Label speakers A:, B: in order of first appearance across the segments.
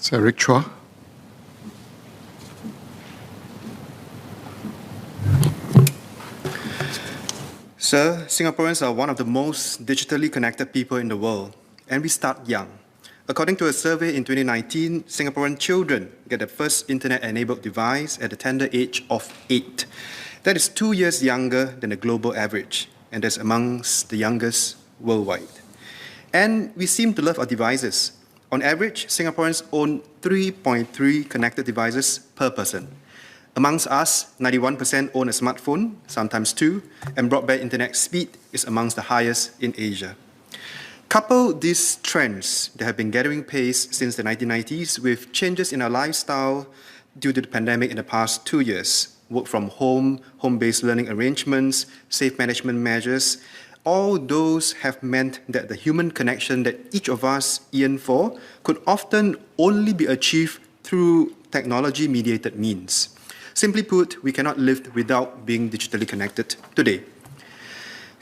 A: It's Eric Chua.
B: Sir, Singaporeans are one of the most digitally connected people in the world, and we start young. According to a survey in 2019, Singaporean children get their first internet-enabled device at the tender age of 8. That is 2 years younger than the global average, and that's amongst the youngest worldwide. And we seem to love our devices. On average, Singaporeans own 3.3 connected devices per person. Amongst us, 91% own a smartphone, sometimes two, and broadband internet speed is amongst the highest in Asia. Couple these trends that have been gathering pace since the 1990s with changes in our lifestyle due to the pandemic in the past 2 years, work from home, home-based learning arrangements, safe management measures, all those have meant that the human connection that each of us yearn for could often only be achieved through technology-mediated means. Simply put, we cannot live without being digitally connected today.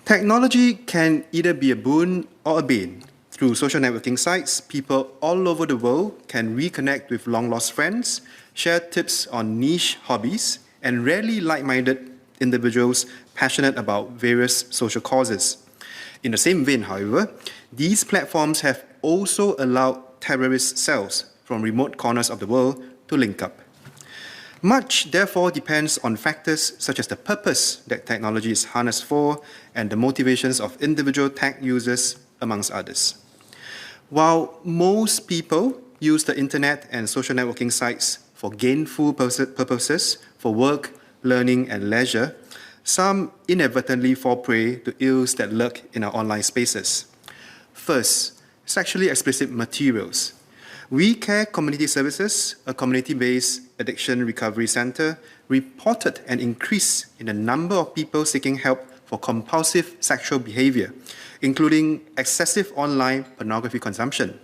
B: Technology can either be a boon or a bane. Through social networking sites, people all over the world can reconnect with long-lost friends, share tips on niche hobbies, and rarely like-minded individuals passionate about various social causes. In the same vein, however, these platforms have also allowed terrorist cells from remote corners of the world to link up. Much, therefore, depends on factors such as the purpose that technology is harnessed for and the motivations of individual tech users, amongst others. While most people use the internet and social networking sites for gainful purposes, for work, learning, and leisure, some inadvertently fall prey to ills that lurk in our online spaces. First, sexually explicit materials. We Care Community Services, a community-based addiction recovery center, reported an increase in the number of people seeking help for compulsive sexual behavior, including excessive online pornography consumption.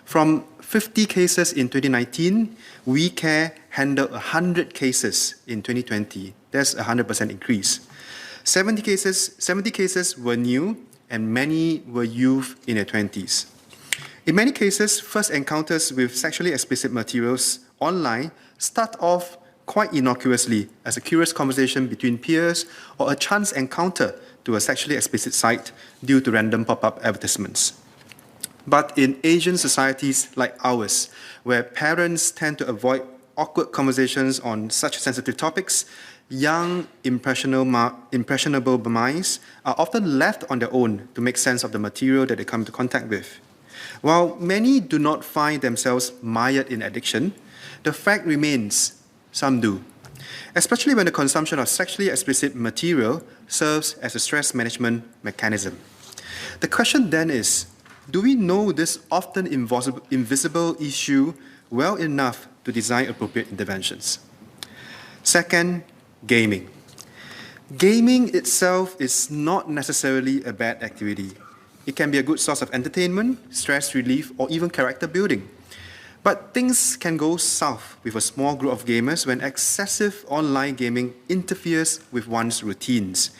B: From 50 cases in 2019, We Care handled 100 cases in 2020. That's a 100% increase. 70 cases were new, and many were youth in their 20s. In many cases, first encounters with sexually explicit materials online start off quite innocuously as a curious conversation between peers or a chance encounter to a sexually explicit site due to random pop-up advertisements. But in Asian societies like ours, where parents tend to avoid awkward conversations on such sensitive topics, young, impressionable minds are often left on their own to make sense of the material that they come into contact with. While many do not find themselves mired in addiction, the fact remains some do, especially when the consumption of sexually explicit material serves as a stress management mechanism. The question then is, do we know this often invisible issue well enough to design appropriate interventions? Second, gaming. Gaming itself is not necessarily a bad activity. It can be a good source of entertainment, stress relief, or even character building. But things can go south with a small group of gamers when excessive online gaming interferes with one's routines.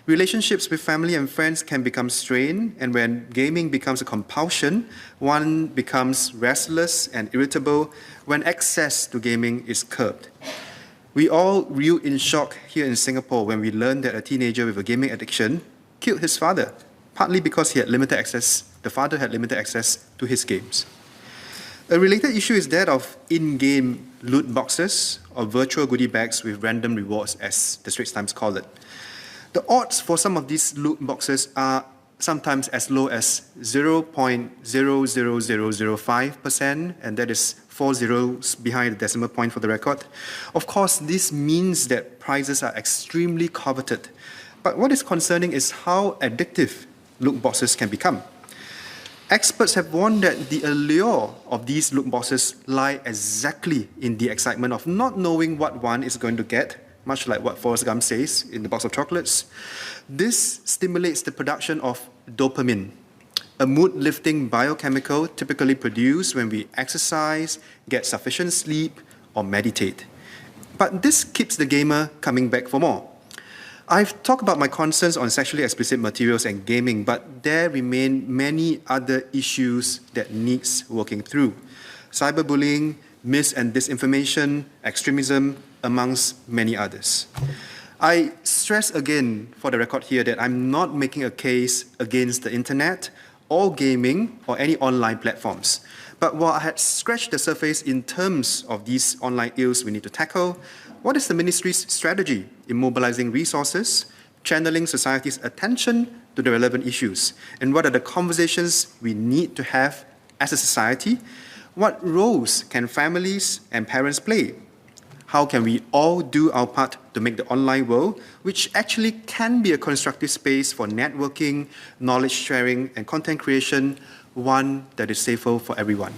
B: Relationships with family and friends can become strained, and when gaming becomes a compulsion, one becomes restless and irritable when access to gaming is curbed. We all reeled in shock here in Singapore when we learned that a teenager with a gaming addiction killed his father, partly because the father had limited access to his games. A related issue is that of in-game loot boxes or virtual goodie bags with random rewards, as the Straits Times call it. The odds for some of these loot boxes are sometimes as low as 0.00005%, and that is 4 zeros behind the decimal point for the record. Of course, this means that prizes are extremely coveted. But what is concerning is how addictive loot boxes can become. Experts have warned that the allure of these loot boxes lie exactly in the excitement of not knowing what one is going to get, much like what Forrest Gump says in the box of chocolates. This stimulates the production of dopamine, a mood-lifting biochemical typically produced when we exercise, get sufficient sleep, or meditate. But this keeps the gamer coming back for more. I've talked about my concerns on sexually explicit materials and gaming, but there remain many other issues that needs working through. cyberbullying, mis- and disinformation, extremism, amongst many others. I stress again for the record here that I'm not making a case against the internet or gaming or any online platforms. But while I had scratched the surface in terms of these online ills we need to tackle, what is the ministry's strategy in mobilizing resources, channeling society's attention to the relevant issues? And what are the conversations we need to have as a society? What roles can families and parents play? How can we all do our part to make the online world, which actually can be a constructive space for networking, knowledge sharing, and content creation, one that is safer for everyone?